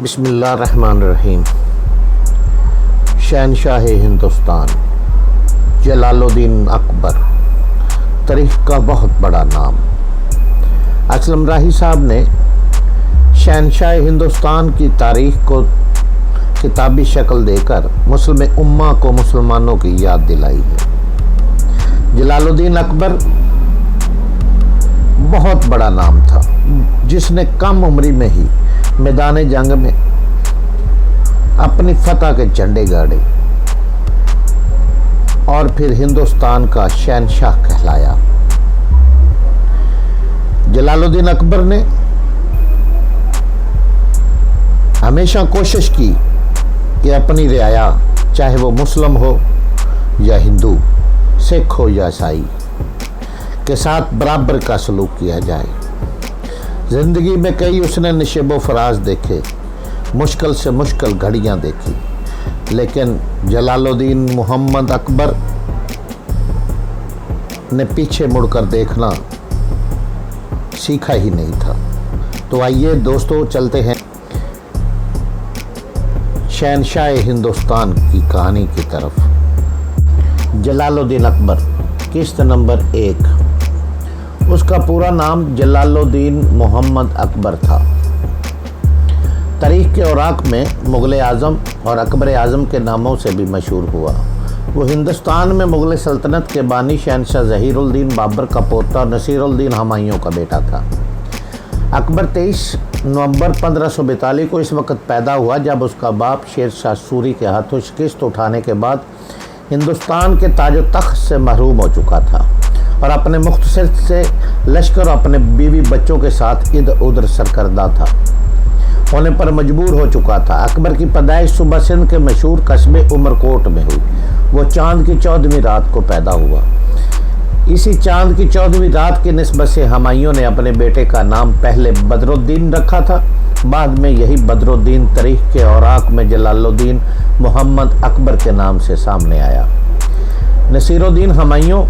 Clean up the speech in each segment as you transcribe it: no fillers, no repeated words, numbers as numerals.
بسم اللہ الرحمن الرحیم۔ شہنشاہ ہندوستان جلال الدین اکبر، تاریخ کا بہت بڑا نام۔ اسلم راہی صاحب نے شہنشاہ ہندوستان کی تاریخ کو کتابی شکل دے کر مسلم امہ کو مسلمانوں کی یاد دلائی ہے۔ جلال الدین اکبر بہت بڑا نام تھا، جس نے کم عمری میں ہی میدان جنگ میں اپنی فتح کے جھنڈے گاڑے اور پھر ہندوستان کا شہنشاہ کہلایا۔ جلال الدین اکبر نے ہمیشہ کوشش کی کہ اپنی رعایا، چاہے وہ مسلم ہو یا ہندو، سکھ ہو یا عیسائی، کے ساتھ برابر کا سلوک کیا جائے۔ زندگی میں کئی اس نے نشیب و فراز دیکھے، مشکل سے مشکل گھڑیاں دیکھی، لیکن جلال الدین محمد اکبر نے پیچھے مڑ کر دیکھنا سیکھا ہی نہیں تھا۔ تو آئیے دوستو چلتے ہیں شہنشاہ ہندوستان کی کہانی کی طرف۔ جلال الدین اکبر، قسط نمبر 1۔ اس کا پورا نام جلال الدین محمد اکبر تھا۔ تاریخ کے اوراق میں مغل اعظم اور اکبر اعظم کے ناموں سے بھی مشہور ہوا۔ وہ ہندوستان میں مغل سلطنت کے بانی شہنشاہ ظہیر الدین بابر کا پوتا نصیر الدین ہمایوں کا بیٹا تھا۔ اکبر 23 نومبر 1542 کو اس وقت پیدا ہوا جب اس کا باپ شیر شاہ سوری کے ہاتھوں شکست اٹھانے کے بعد ہندوستان کے تاج و تخت سے محروم ہو چکا تھا اور اپنے مختصر سے لشکر اور اپنے بیوی بچوں کے ساتھ ادھر ادھر سرکردہ تھا ہونے پر مجبور ہو چکا تھا۔ اکبر کی پیدائش صوبہ سندھ کے مشہور قصبے عمرکوٹ میں ہوئی۔ وہ چاند کی 14ویں رات کو پیدا ہوا۔ اسی چاند کی 14ویں رات کی نسبت سے ہمایوں نے اپنے بیٹے کا نام پہلے بدر الدین رکھا تھا، بعد میں یہی بدر الدین تاریخ کے اوراق میں جلال الدین محمد اکبر کے نام سے سامنے آیا۔ نصیر الدین ہمایوں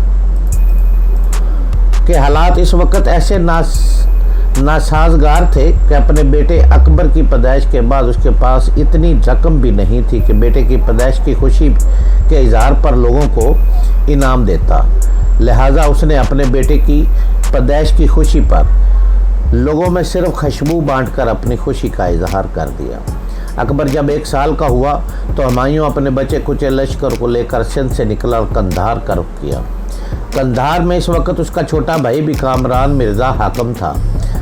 کے حالات اس وقت ایسے ناسازگار تھے کہ اپنے بیٹے اکبر کی پیدائش کے بعد اس کے پاس اتنی رقم بھی نہیں تھی کہ بیٹے کی پیدائش کی خوشی کے اظہار پر لوگوں کو انعام دیتا۔ لہٰذا اس نے اپنے بیٹے کی پیدائش کی خوشی پر لوگوں میں صرف خوشبو بانٹ کر اپنی خوشی کا اظہار کر دیا۔ اکبر جب 1 سال کا ہوا تو ہمایوں اپنے بچے کچے لشکر کو لے کر سندھ سے نکلا اور قندھار کا رخ کیا۔ قندھار میں اس وقت اس کا چھوٹا بھائی بھی کامران مرزا حاکم تھا،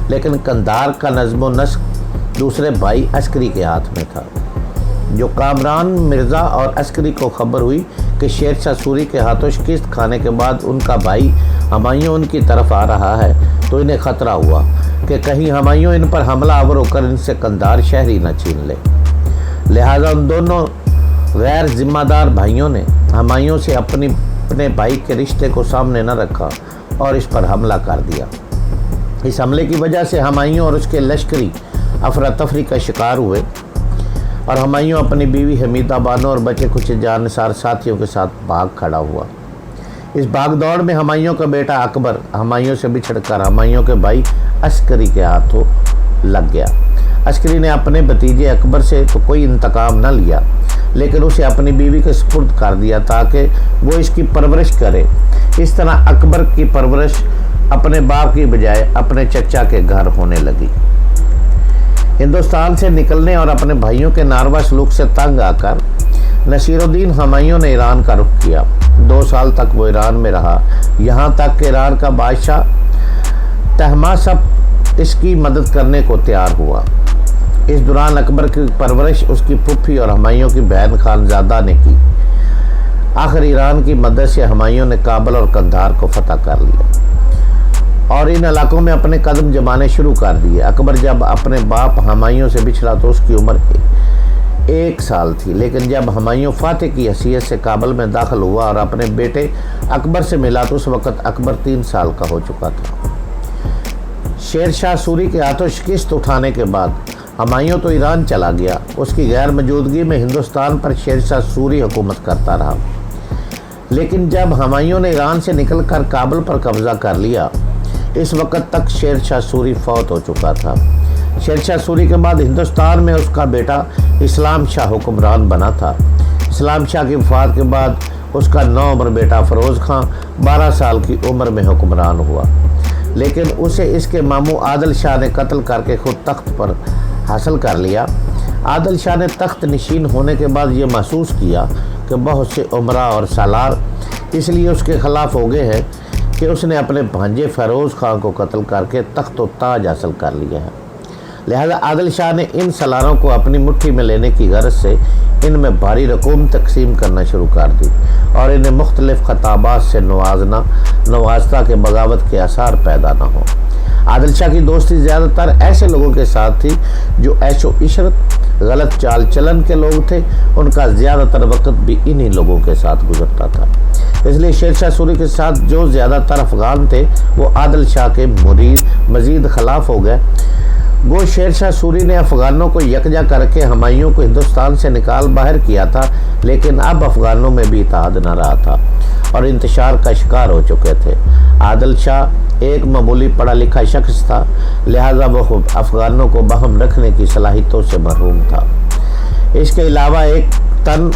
لیکن قندھار کا نظم و نسق دوسرے بھائی عسکری کے ہاتھ میں تھا۔ جو کامران مرزا اور عسکری کو خبر ہوئی کہ شیر شاہ سوری کے ہاتھوں شکست کھانے کے بعد ان کا بھائی ہمایوں ان کی طرف آ رہا ہے، تو انہیں خطرہ ہوا کہ کہیں ہمایوں ان پر حملہ آور ہو کر ان سے قندھار شہری نہ چھین لے۔ لہٰذا ان دونوں غیر ذمہ دار بھائیوں نے ہمایوں سے اپنے بھائی کے رشتے کو سامنے نہ رکھا اور اس پر حملہ کر دیا۔ اس حملے کی وجہ سے ہمایوں اور اس کے لشکری افراتفری کا شکار ہوئے اور ہمایوں اپنی بیوی حمیدہ بانو اور بچے کچھ جانثار ساتھیوں کے ساتھ بھاگ کھڑا ہوا۔ اس بھاگ دوڑ میں ہمایوں کا بیٹا اکبر ہمایوں سے بچھڑ کر ہمایوں کے بھائی عسکری کے ہاتھوں لگ گیا۔ عسکری نے اپنے بھتیجے اکبر سے تو کوئی انتقام نہ لیا، لیکن اسے اپنی بیوی کے سپرد کر دیا تاکہ وہ اس کی پرورش کرے۔ اس طرح اکبر کی پرورش اپنے باپ کی بجائے اپنے چچا کے گھر ہونے لگی۔ ہندوستان سے نکلنے اور اپنے بھائیوں کے ناروا سلوک سے تنگ آ کر نصیر الدین ہمایوں نے ایران کا رخ کیا۔ 2 سال تک وہ ایران میں رہا، یہاں تک کہ ایران کا بادشاہ طہماسپ اس کی مدد کرنے کو تیار ہوا۔ اس دوران اکبر کی پرورش اس کی پھوپھی اور ہمایوں کی بہن خانزادہ نے کی۔ آخر ایران کی مدد سے ہمایوں نے کابل اور قندھار کو فتح کر لیا اور ان علاقوں میں اپنے قدم جمانے شروع کر دیے۔ اکبر جب اپنے باپ ہمایوں سے بچھڑا تو اس کی عمر 1 سال تھی، لیکن جب ہمایوں فاتح کی حیثیت سے کابل میں داخل ہوا اور اپنے بیٹے اکبر سے ملا تو اس وقت اکبر 3 سال کا ہو چکا تھا۔ شیر شاہ سوری کے ہاتھوں شکست اٹھانے کے بعد ہمایوں تو ایران چلا گیا۔ اس کی غیر موجودگی میں ہندوستان پر شیر شاہ سوری حکومت کرتا رہا، لیکن جب ہمایوں نے ایران سے نکل کر کابل پر قبضہ کر لیا، اس وقت تک شیر شاہ سوری فوت ہو چکا تھا۔ شیر شاہ سوری کے بعد ہندوستان میں اس کا بیٹا اسلام شاہ حکمران بنا تھا۔ اسلام شاہ کی وفات کے بعد اس کا نوعمر بیٹا فیروز خان 12 سال کی عمر میں حکمران ہوا، لیکن اسے اس کے ماموں عادل شاہ نے قتل کر کے خود تخت پر حاصل کر لیا۔ عادل شاہ نے تخت نشین ہونے کے بعد یہ محسوس کیا کہ بہت سے امراء اور سالار اس لیے اس کے خلاف ہو گئے ہیں کہ اس نے اپنے بھانجے فیروز خان کو قتل کر کے تخت و تاج حاصل کر لیا ہے۔ لہذا عادل شاہ نے ان سالاروں کو اپنی مٹھی میں لینے کی غرض سے ان میں بھاری رقوم تقسیم کرنا شروع کر دی اور انہیں مختلف خطابات سے نوازتا کہ بغاوت کے آثار پیدا نہ ہوں۔ عادل شاہ کی دوستی زیادہ تر ایسے لوگوں کے ساتھ تھی جو عیش و عشرت، غلط چال چلن کے لوگ تھے۔ ان کا زیادہ تر وقت بھی انہی لوگوں کے ساتھ گزرتا تھا۔ اس لیے شیر شاہ سوری کے ساتھ جو زیادہ تر افغان تھے وہ عادل شاہ کے مزید خلاف ہو گئے۔ گو شیر شاہ سوری نے افغانوں کو یکجا کر کے ہمایوں کو ہندوستان سے نکال باہر کیا تھا، لیکن اب افغانوں میں بھی اتحاد نہ رہا تھا اور انتشار کا شکار ہو چکے تھے۔ عادل شاہ ایک معمولی پڑھا لکھا شخص تھا، لہذا وہ افغانوں کو باہم رکھنے کی صلاحیتوں سے محروم تھا۔ اس کے علاوہ ایک تن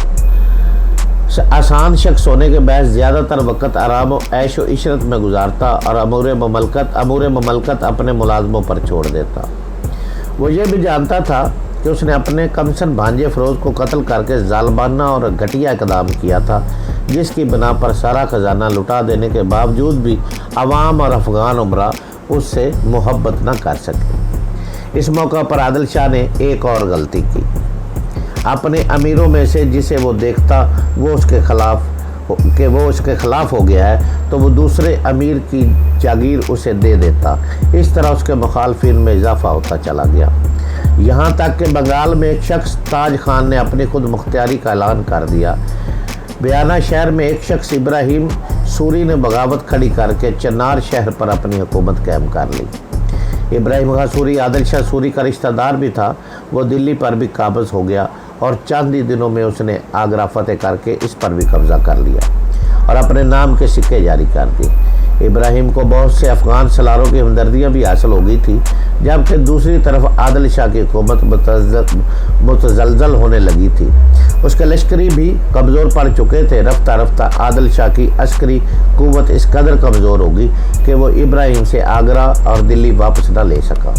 آسان شخص ہونے کے باعث زیادہ تر وقت آرام و عیش و عشرت میں گزارتا اور امور مملکت اپنے ملازموں پر چھوڑ دیتا۔ وہ یہ بھی جانتا تھا کہ اس نے اپنے کمسن بھانجے فیروز کو قتل کر کے ظالمانہ اور گھٹیا اقدام کیا تھا، جس کی بنا پر سارا خزانہ لٹا دینے کے باوجود بھی عوام اور افغان امراء اس سے محبت نہ کر سکے۔ اس موقع پر عادل شاہ نے ایک اور غلطی کی۔ اپنے امیروں میں سے جسے وہ دیکھتا وہ اس کے خلاف ہو گیا ہے تو وہ دوسرے امیر کی جاگیر اسے دے دیتا۔ اس طرح اس کے مخالفین میں اضافہ ہوتا چلا گیا، یہاں تک کہ بنگال میں ایک شخص تاج خان نے اپنی خود مختاری کا اعلان کر دیا۔ بیانہ شہر میں ایک شخص ابراہیم سوری نے بغاوت کھڑی کر کے چنار شہر پر اپنی حکومت قائم کر لی۔ ابراہیم خان سوری عادل شاہ سوری کا رشتہ دار بھی تھا۔ وہ دلی پر بھی قابض ہو گیا اور چند ہی دنوں میں اس نے آگرہ فتح کر کے اس پر بھی قبضہ کر لیا اور اپنے نام کے سکے جاری کر دیے۔ ابراہیم کو بہت سے افغان سالاروں کی ہمدردیاں بھی حاصل ہو گئی تھی، جبکہ دوسری طرف عادل شاہ کی حکومت متزلزل ہونے لگی تھی۔ اس کے لشکری بھی کمزور پڑ چکے تھے۔ رفتہ رفتہ عادل شاہ کی عسکری قوت اس قدر کمزور ہوگی کہ وہ ابراہیم سے آگرہ اور دلی واپس نہ لے سکا۔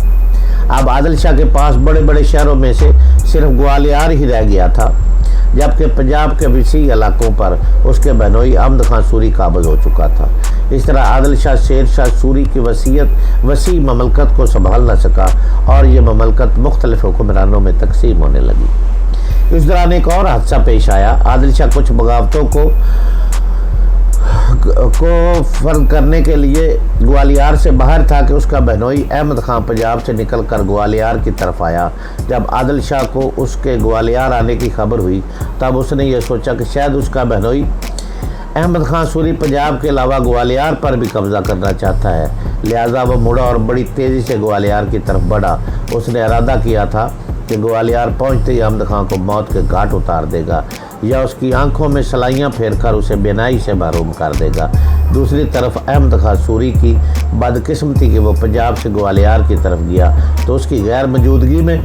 اب عادل شاہ کے پاس بڑے بڑے شہروں میں سے صرف گوالیار ہی رہ گیا تھا، جبکہ پنجاب کے وسیع علاقوں پر اس کے بہنوئی احمد خان سوری قابض ہو چکا تھا۔ اس طرح عادل شاہ شیر شاہ سوری کی وسیع مملکت کو سنبھال نہ سکا اور یہ مملکت مختلف حکمرانوں میں تقسیم ہونے لگی۔ اس دوران ایک اور حادثہ پیش آیا۔ عادل شاہ کچھ بغاوتوں کو فرد کرنے کے لیے گوالیار سے باہر تھا کہ اس کا بہنوئی احمد خان پنجاب سے نکل کر گوالیار کی طرف آیا۔ جب عادل شاہ کو اس کے گوالیار آنے کی خبر ہوئی تب اس نے یہ سوچا کہ شاید اس کا بہنوئی احمد خان سوری پنجاب کے علاوہ گوالیار پر بھی قبضہ کرنا چاہتا ہے، لہذا وہ مڑا اور بڑی تیزی سے گوالیار کی طرف بڑھا۔ اس نے ارادہ کیا تھا کہ گوالیار پہنچتے ہی احمد خان کو موت کے گھاٹ اتار دے گا یا اس کی آنکھوں میں سلائیاں پھیر کر اسے بینائی سے محروم کر دے گا۔ دوسری طرف احمد خان سوری کی بدقسمتی کہ وہ پنجاب سے گوالیار کی طرف گیا تو اس کی غیر موجودگی میں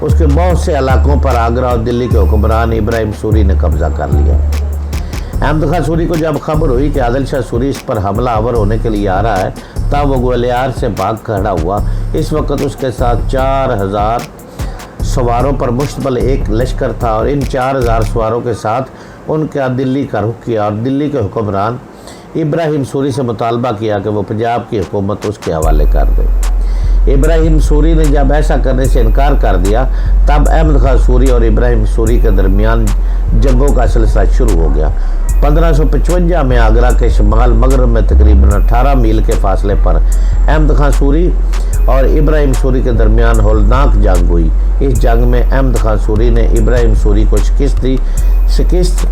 اس کے بہت سے علاقوں پر آگرہ اور دلی کے حکمران ابراہیم سوری نے قبضہ کر لیا۔ احمد خان سوری کو جب خبر ہوئی کہ عادل شاہ سوری اس پر حملہ آور ہونے کے لیے آ رہا ہے تب وہ گوالیار سے بھاگ کھڑا ہوا۔ اس وقت اس کے ساتھ 4000 سواروں پر مشتمل ایک لشکر تھا اور ان 4000 سواروں کے ساتھ ان کا دلی کا رخ کیا اور دلی کے حکمران ابراہیم سوری سے مطالبہ کیا کہ وہ پنجاب کی حکومت اس کے حوالے کر دے۔ ابراہیم سوری نے جب ایسا کرنے سے انکار کر دیا تب احمد خان سوری اور ابراہیم سوری کے درمیان جنگوں کا سلسلہ شروع ہو گیا۔ 1555 میں آگرہ کے شمال مغرب میں تقریباً 18 میل کے فاصلے پر احمد خان سوری اور ابراہیم سوری کے درمیان ہولناک جنگ ہوئی۔ اس جنگ میں احمد خان سوری نے ابراہیم سوری کو شکست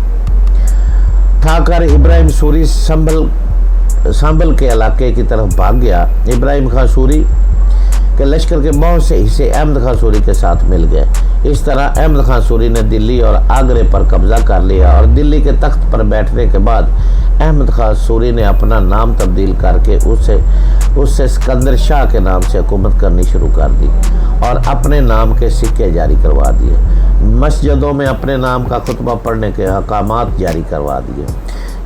کھا کر ابراہیم سوری سنبھل کے علاقے کی طرف بھاگ گیا۔ ابراہیم خان سوری کے لشکر کے بہت سے حصے احمد خان سوری کے ساتھ مل گئے۔ اس طرح احمد خان سوری نے دلی اور آگرے پر قبضہ کر لیا اور دلی کے تخت پر بیٹھنے کے بعد احمد خان سوری نے اپنا نام تبدیل کر کے اس سے سکندر شاہ کے نام سے حکومت کرنی شروع کر دی اور اپنے نام کے سکے جاری کروا دیے، مسجدوں میں اپنے نام کا خطبہ پڑھنے کے احکامات جاری کروا دیے۔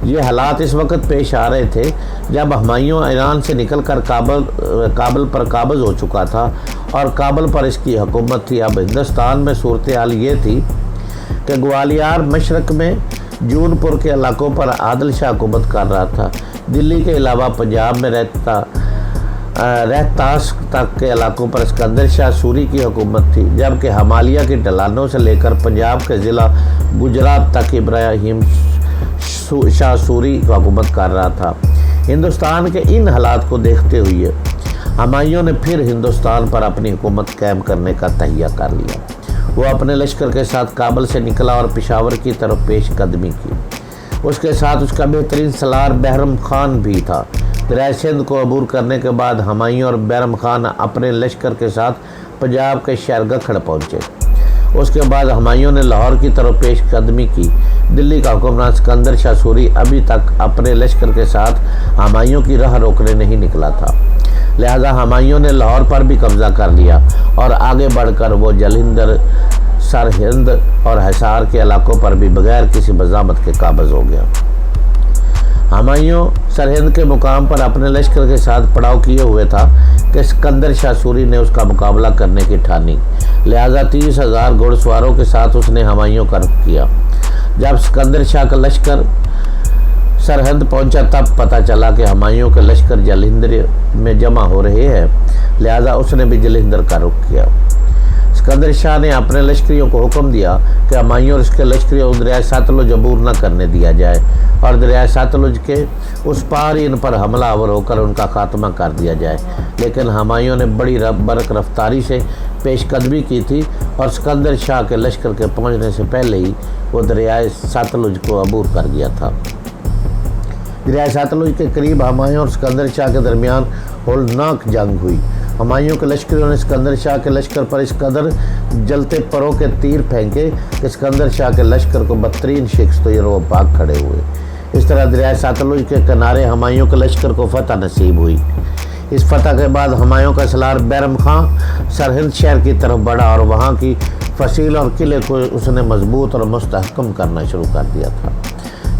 یہ حالات اس وقت پیش آ رہے تھے جب ہمایوں ایران سے نکل کر کابل پر قابض ہو چکا تھا اور کابل پر اس کی حکومت تھی۔ اب ہندوستان میں صورتحال یہ تھی کہ گوالیار مشرق میں جون پور کے علاقوں پر عادل شاہ حکومت کر رہا تھا۔ دلی کے علاوہ پنجاب میں رہتاس تک کے علاقوں پر اسکندر شاہ سوری کی حکومت تھی، جبکہ ہمالیہ کی ڈھلانوں سے لے کر پنجاب کے ضلع گجرات تک ابراہیم شاہ سوری کو حکومت کر رہا تھا۔ ہندوستان کے ان حالات کو دیکھتے ہوئے ہمایوں نے پھر ہندوستان پر اپنی حکومت قائم کرنے کا تہیہ کر لیا۔ وہ اپنے لشکر کے ساتھ کابل سے نکلا اور پشاور کی طرف پیش قدمی کی۔ اس کے ساتھ اس کا بہترین سالار بہرام خان بھی تھا۔ دریائے سندھ کو عبور کرنے کے بعد ہمایوں اور بہرام خان اپنے لشکر کے ساتھ پنجاب کے شہر گکھڑ پہنچے۔ اس کے بعد ہمایوں نے لاہور کی طرف پیش قدمی کی۔ دلی کا حکمران اسکندر شاہ سوری ابھی تک اپنے لشکر کے ساتھ ہمایوں کی راہ روکنے نہیں نکلا تھا، لہذا ہمایوں نے لاہور پر بھی قبضہ کر لیا اور آگے بڑھ کر وہ جلندھر، سرہند اور حصار کے علاقوں پر بھی بغیر کسی مزاحمت کے قابض ہو گیا۔ ہمایوں سرہند کے مقام پر اپنے لشکر کے ساتھ پڑاؤ کیے ہوئے تھا کہ اسکندر شاہ سوری نے اس کا مقابلہ کرنے کی ٹھانی، لہذا 30,000 گھوڑ سواروں کے ساتھ اس نے ہمایوں کا رخ کیا۔ جب اسکندر شاہ کا لشکر سرہند پہنچا تب پتہ چلا کہ ہمایوں کے لشکر جلندھر میں جمع ہو رہے ہیں، لہذا اس نے بھی جلندھر کا رخ کیا۔ اسکندر شاہ نے اپنے لشکریوں کو حکم دیا کہ ہمایوں اور اس کے لشکریوں کو دریائے ساتلج عبور نہ کرنے دیا جائے اور دریائے ساتلج کے اس پار ان پر حملہ آور ہو کر ان کا خاتمہ کر دیا جائے، لیکن ہمایوں نے بڑی برق رفتاری سے پیش قدمی کی تھی اور اسکندر شاہ کے لشکر کے پہنچنے سے پہلے ہی وہ دریائے ساتلج کو عبور کر گیا تھا۔ دریائے ساتلج کے قریب ہمایوں اور اسکندر شاہ کے درمیان ہولناک جنگ ہوئی۔ ہمایوں کے لشکریوں نے اسکندر شاہ کے لشکر پر اس قدر جلتے پروں کے تیر پھینکے کہ اسکندر شاہ کے لشکر کو بدترین شکست ہوئی اور وہ بھاگ کھڑے ہوئے۔ اس طرح دریائے ساتلج کے کنارے ہمایوں کے لشکر کو فتح نصیب ہوئی۔ اس فتح کے بعد ہمایوں کا سالار بہرام خان سرہند شہر کی طرف بڑھا اور وہاں کی فصیل اور قلعے کو اس نے مضبوط اور مستحکم کرنا شروع کر دیا تھا۔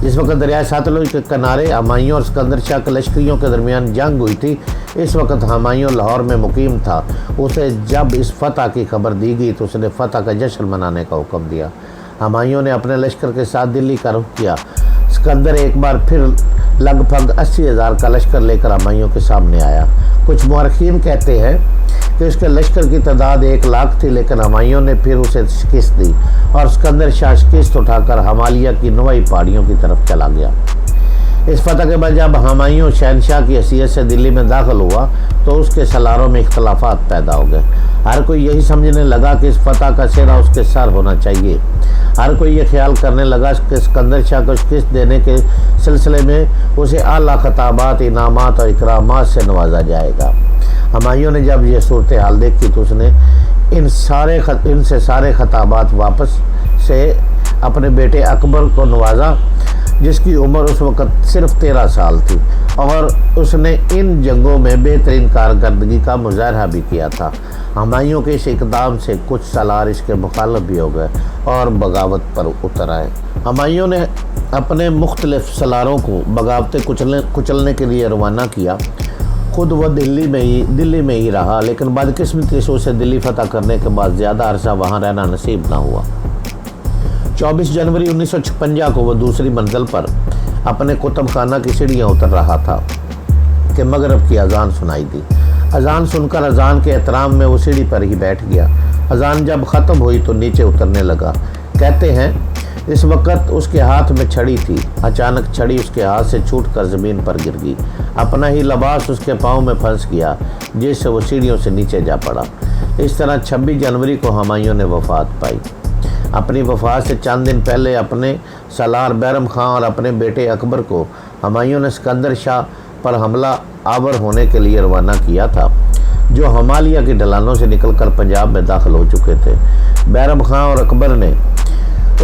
جس وقت دریائے ساتلج کے کنارے ہمایوں اور اسکندر شاہ کے لشکریوں کے درمیان جنگ ہوئی تھی، اس وقت ہمایوں لاہور میں مقیم تھا۔ اسے جب اس فتح کی خبر دی گئی تو اس نے فتح کا جشن منانے کا حکم دیا۔ ہمایوں نے اپنے لشکر کے ساتھ دلی کا رخ کیا۔ اسکندر ایک بار پھر لگ بھگ 80,000 کا لشکر لے کر ہمایوں کے سامنے آیا۔ کچھ مورخین کہتے ہیں کہ اس کے لشکر کی تعداد 1,00,000 تھی، لیکن ہمایوں نے پھر اسے شکست دی اور اسکندر شاہ شکست اٹھا کر ہمالیہ کی نوائی پہاڑیوں کی طرف چلا گیا۔ اس فتح کے بعد جب ہمایوں شہنشاہ کی حیثیت سے دلی میں داخل ہوا تو اس کے سالاروں میں اختلافات پیدا ہو گئے۔ ہر کوئی یہی سمجھنے لگا کہ اس فتح کا سہرا اس کے سر ہونا چاہیے۔ ہر کوئی یہ خیال کرنے لگا کہ اسکندر شاہ کو شکست دینے کے سلسلے میں اسے اعلیٰ خطابات، انعامات اور اکرامات سے نوازا جائے گا۔ ہمایوں نے جب یہ صورتحال دیکھی تو اس نے ان سے سارے خطابات واپس سے اپنے بیٹے اکبر کو نوازا، جس کی عمر اس وقت صرف 13 سال تھی، اور اس نے ان جنگوں میں بہترین کارکردگی کا مظاہرہ بھی کیا تھا۔ ہمایوں کے اس اقدام سے کچھ سالار اس کے مخالف بھی ہو گئے اور بغاوت پر اتر آئے۔ ہمایوں نے اپنے مختلف سالاروں کو بغاوتیں کچلنے کے لیے روانہ کیا۔ خود وہ دلی میں ہی رہا، لیکن بدقسمتی سے اسے دلی فتح کرنے کے بعد زیادہ عرصہ وہاں رہنا نصیب نہ ہوا۔ 24 جنوری 1956 کو وہ دوسری منزل پر اپنے کتب خانہ کی سیڑھیاں اتر رہا تھا کہ مغرب کی اذان سنائی دی۔ اذان سن کر اذان کے احترام میں وہ سیڑھی پر ہی بیٹھ گیا۔ اذان جب ختم ہوئی تو نیچے اترنے لگا۔ کہتے ہیں اس وقت اس کے ہاتھ میں چھڑی تھی۔ اچانک چھڑی اس کے ہاتھ سے چھوٹ کر زمین پر گر گئی۔ اپنا ہی لباس اس کے پاؤں میں پھنس گیا، جس سے وہ سیڑھیوں سے نیچے جا پڑا۔ اس طرح 26 جنوری کو ہمایوں نے وفات پائی۔ اپنی وفات سے چند دن پہلے اپنے سالار بہرام خان اور اپنے بیٹے اکبر کو ہمایوں نے اسکندر شاہ پر حملہ آور ہونے کے لیے روانہ کیا تھا، جو ہمالیہ کی ڈھلانوں سے نکل کر پنجاب میں داخل ہو چکے تھے۔ بہرام خان اور اکبر نے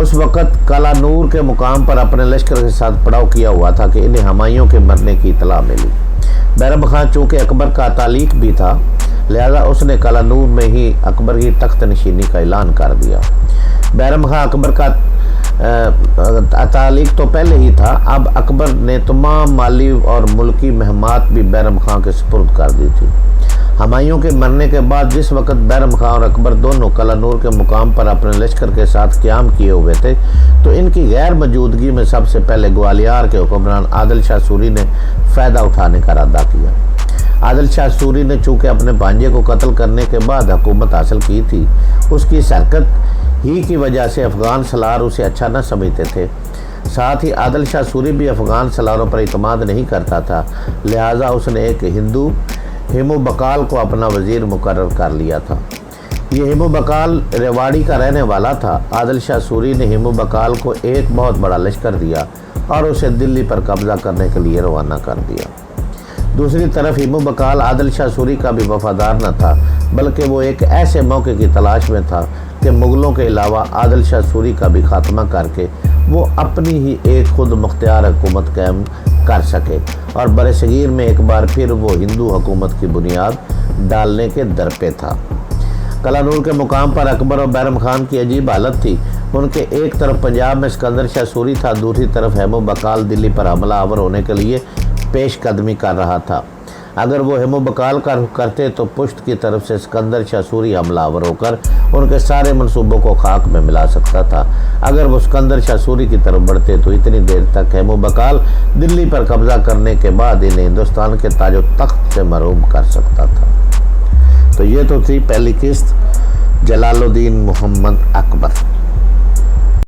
اس وقت کالا نور کے مقام پر اپنے لشکر کے ساتھ پڑاؤ کیا ہوا تھا کہ انہیں ہمایوں کے مرنے کی اطلاع ملی۔ بہرام خان چونکہ اکبر کا تعلیق بھی تھا، لہذا اس نے کلانور میں ہی اکبر کی تخت نشینی کا اعلان کر دیا۔ بیرم خان اکبر کا تعلق تو پہلے ہی تھا، اب اکبر نے تمام مالی اور ملکی مہمات بھی بیرم خان کے سپرد کر دی تھی۔ ہمایوں کے مرنے کے بعد جس وقت بیرم خان اور اکبر دونوں کلانور کے مقام پر اپنے لشکر کے ساتھ قیام کیے ہوئے تھے تو ان کی غیر موجودگی میں سب سے پہلے گوالیار کے حکمران عادل شاہ سوری نے فائدہ اٹھانے کا ارادہ کیا۔ عادل شاہ سوری نے چونکہ اپنے بھانجے کو قتل کرنے کے بعد حکومت حاصل کی تھی، اس کی حرکت ہی کی وجہ سے افغان سالار اسے اچھا نہ سمجھتے تھے۔ ساتھ ہی عادل شاہ سوری بھی افغان سالاروں پر اعتماد نہیں کرتا تھا، لہٰذا اس نے ایک ہندو ہیمو بقال کو اپنا وزیر مقرر کر لیا تھا۔ یہ ہیمو بقال ریواڑی کا رہنے والا تھا۔ عادل شاہ سوری نے ہیمو بقال کو ایک بہت بڑا لشکر دیا اور اسے دلی پر قبضہ کرنے کے لیے روانہ کر دیا۔ دوسری طرف ہیمو بقال عادل شاہ سوری کا بھی وفادار نہ تھا، بلکہ وہ ایک ایسے موقع کی تلاش میں تھا کہ مغلوں کے علاوہ عادل شاہ سوری کا بھی خاتمہ کر کے وہ اپنی ہی ایک خود مختار حکومت قائم کر سکے اور برصغیر میں ایک بار پھر وہ ہندو حکومت کی بنیاد ڈالنے کے در پہ تھا۔ کلانور کے مقام پر اکبر اور بیرم خان کی عجیب حالت تھی۔ ان کے ایک طرف پنجاب میں اسکندر شاہ سوری تھا، دوسری طرف ہیمو بقال دلی پر حملہ آور ہونے کے لیے پیش قدمی کر رہا تھا۔ اگر وہ ہیمو بقال کا رخ کرتے تو پشت کی طرف سے اسکندر شاہ سوری حملہ آور ہو کر ان کے سارے منصوبوں کو خاک میں ملا سکتا تھا۔ اگر وہ اسکندر شاہ سوری کی طرف بڑھتے تو اتنی دیر تک ہیمو بقال دلی پر قبضہ کرنے کے بعد انہیں ہندوستان کے تاج و تخت سے محروم کر سکتا تھا۔ تو یہ تو تھی پہلی قسط جلال الدین محمد اکبر۔